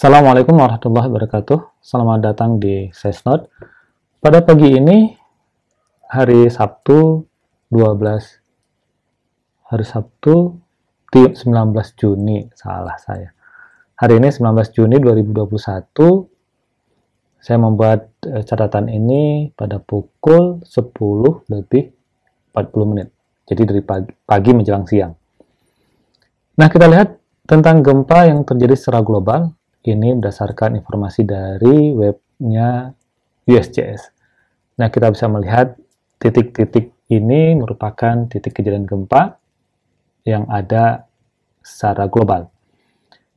Assalamualaikum warahmatullahi wabarakatuh. Selamat datang di Sesnot. Pada pagi ini, hari Sabtu 12 hari Sabtu 19 Juni, salah saya. Hari ini 19 Juni 2021, saya membuat catatan ini pada pukul 10 lebih 40 menit. Jadi dari pagi menjelang siang. Nah, kita lihat tentang gempa yang terjadi secara global. Ini berdasarkan informasi dari webnya USGS. Nah, kita bisa melihat titik-titik ini merupakan titik kejadian gempa yang ada secara global.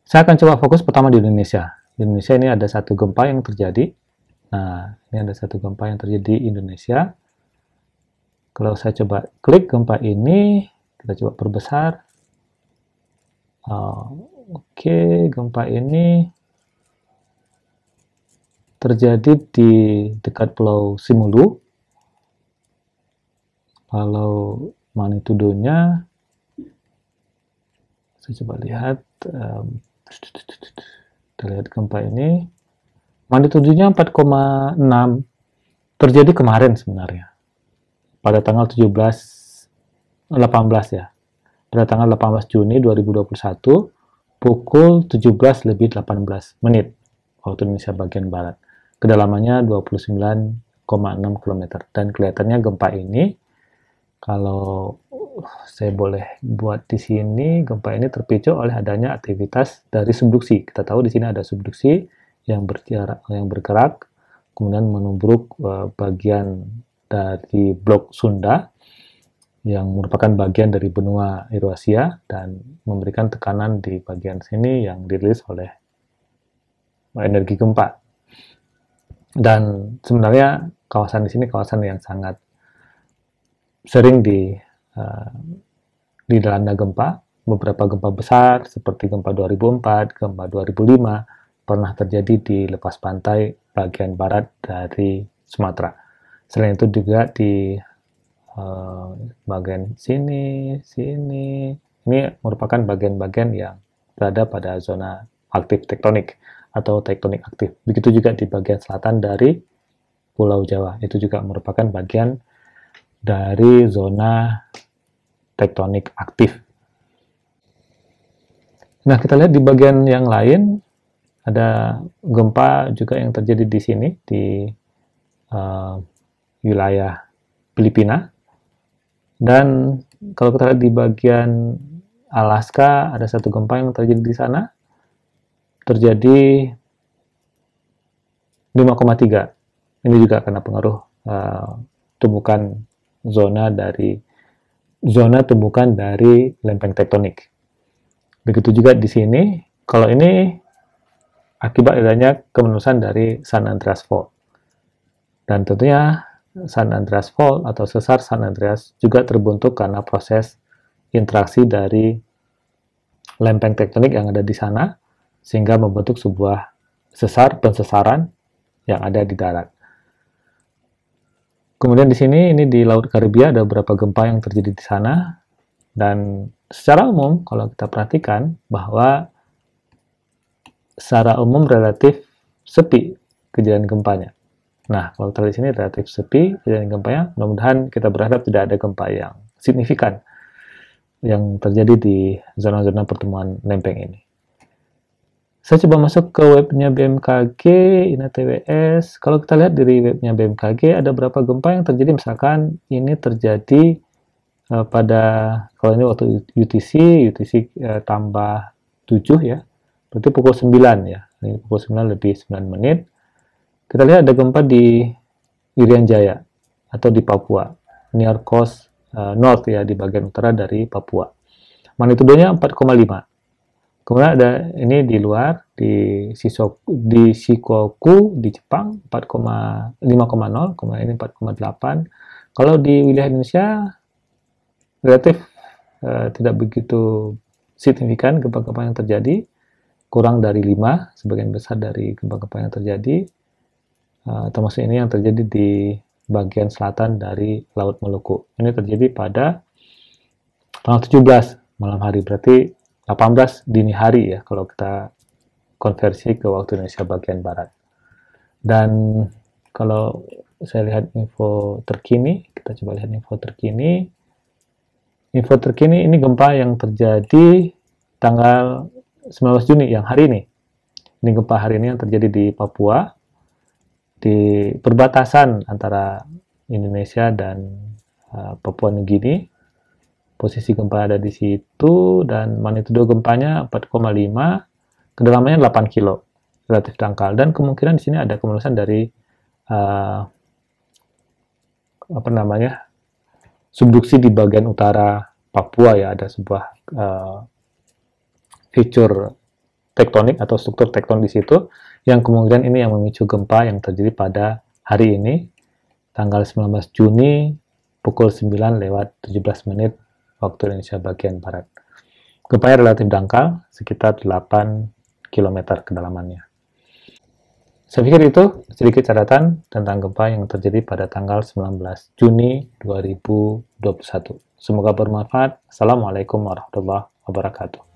Saya akan coba fokus pertama di Indonesia. Di Indonesia ini ada satu gempa yang terjadi. Nah, ini ada satu gempa yang terjadi di Indonesia. Kalau saya coba klik gempa ini, kita coba perbesar. Oke, gempa ini terjadi di dekat Pulau Simulu. Kalau magnitudonya, saya coba lihat, kita lihat gempa ini, magnitudonya 4,6, terjadi kemarin sebenarnya, pada tanggal 18 ya, pada tanggal 18 Juni 2021, pukul 17 lebih 18 menit, waktu Indonesia bagian Barat. Kedalamannya 29,6 km. Dan kelihatannya gempa ini, kalau saya boleh buat di sini, gempa ini terpicu oleh adanya aktivitas dari subduksi. Kita tahu di sini ada subduksi yang bergerak, kemudian menubruk bagian dari blok Sunda, yang merupakan bagian dari benua Eurasia, dan memberikan tekanan di bagian sini yang dirilis oleh energi gempa. Dan sebenarnya kawasan di sini kawasan yang sangat sering dilanda gempa. Beberapa gempa besar seperti gempa 2004, gempa 2005 pernah terjadi di lepas pantai bagian barat dari Sumatera. Selain itu juga di bagian sini, ini merupakan bagian-bagian yang berada pada zona aktif tektonik atau tektonik aktif. Begitu juga di bagian selatan dari Pulau Jawa, itu juga merupakan bagian dari zona tektonik aktif. Nah, kita lihat di bagian yang lain, ada gempa juga yang terjadi di sini, di wilayah Filipina. Dan kalau kita lihat di bagian Alaska, ada satu gempa yang terjadi di sana, terjadi 5,3. Ini juga karena pengaruh tumbukan zona tumbukan dari lempeng tektonik. Begitu juga di sini, kalau ini akibat adanya kemenusan dari San Andreas Fault. Dan tentunya San Andreas Fault atau sesar San Andreas juga terbentuk karena proses interaksi dari lempeng tektonik yang ada di sana, sehingga membentuk sebuah sesar pensesaran yang ada di darat. Kemudian di sini, ini di Laut Karibia ada beberapa gempa yang terjadi di sana, dan secara umum kalau kita perhatikan bahwa secara umum relatif sepi kejadian gempanya. Nah, kalau kita lihat di sini relatif sepi kejadian gempanya, mudah-mudahan kita berharap tidak ada gempa yang signifikan yang terjadi di zona-zona pertemuan lempeng ini. Saya coba masuk ke webnya BMKG, INATWS. Kalau kita lihat dari webnya BMKG, ada berapa gempa yang terjadi. Misalkan ini terjadi pada, kalau ini waktu UTC tambah 7 ya, berarti pukul 9 ya. Ini pukul 9 lebih 9 menit. Kita lihat ada gempa di Irian Jaya atau di Papua, near coast north ya, di bagian utara dari Papua. Magnitudonya 4,5. Kemudian ada ini di luar, di Shikoku di Jepang 5,0, kemudian ini 4,8. Kalau di wilayah Indonesia relatif tidak begitu signifikan gempa-gempa yang terjadi, kurang dari 5, sebagian besar dari gempa-gempa yang terjadi, termasuk ini yang terjadi di bagian selatan dari Laut Maluku. Ini terjadi pada tanggal 17 malam hari, berarti 18 dini hari ya, kalau kita konversi ke waktu Indonesia bagian Barat. Dan kalau saya lihat info terkini, kita coba lihat info terkini. Info terkini ini gempa yang terjadi tanggal 19 Juni yang hari ini. Ini gempa hari ini yang terjadi di Papua, di perbatasan antara Indonesia dan Papua Nugini. Posisi gempa ada di situ dan magnitudo gempanya 4,5, kedalamannya 8 kilo, relatif dangkal. Dan kemungkinan di sini ada kemelesan dari subduksi di bagian utara Papua ya, ada sebuah feature tektonik atau struktur tektonik di situ yang kemungkinan ini yang memicu gempa yang terjadi pada hari ini tanggal 19 Juni pukul 9:17 waktu Indonesia bagian Barat. Gempanya relatif dangkal, sekitar 8 km kedalamannya. Saya pikir itu sedikit catatan tentang gempa yang terjadi pada tanggal 19 Juni 2021. Semoga bermanfaat. Assalamualaikum warahmatullahi wabarakatuh.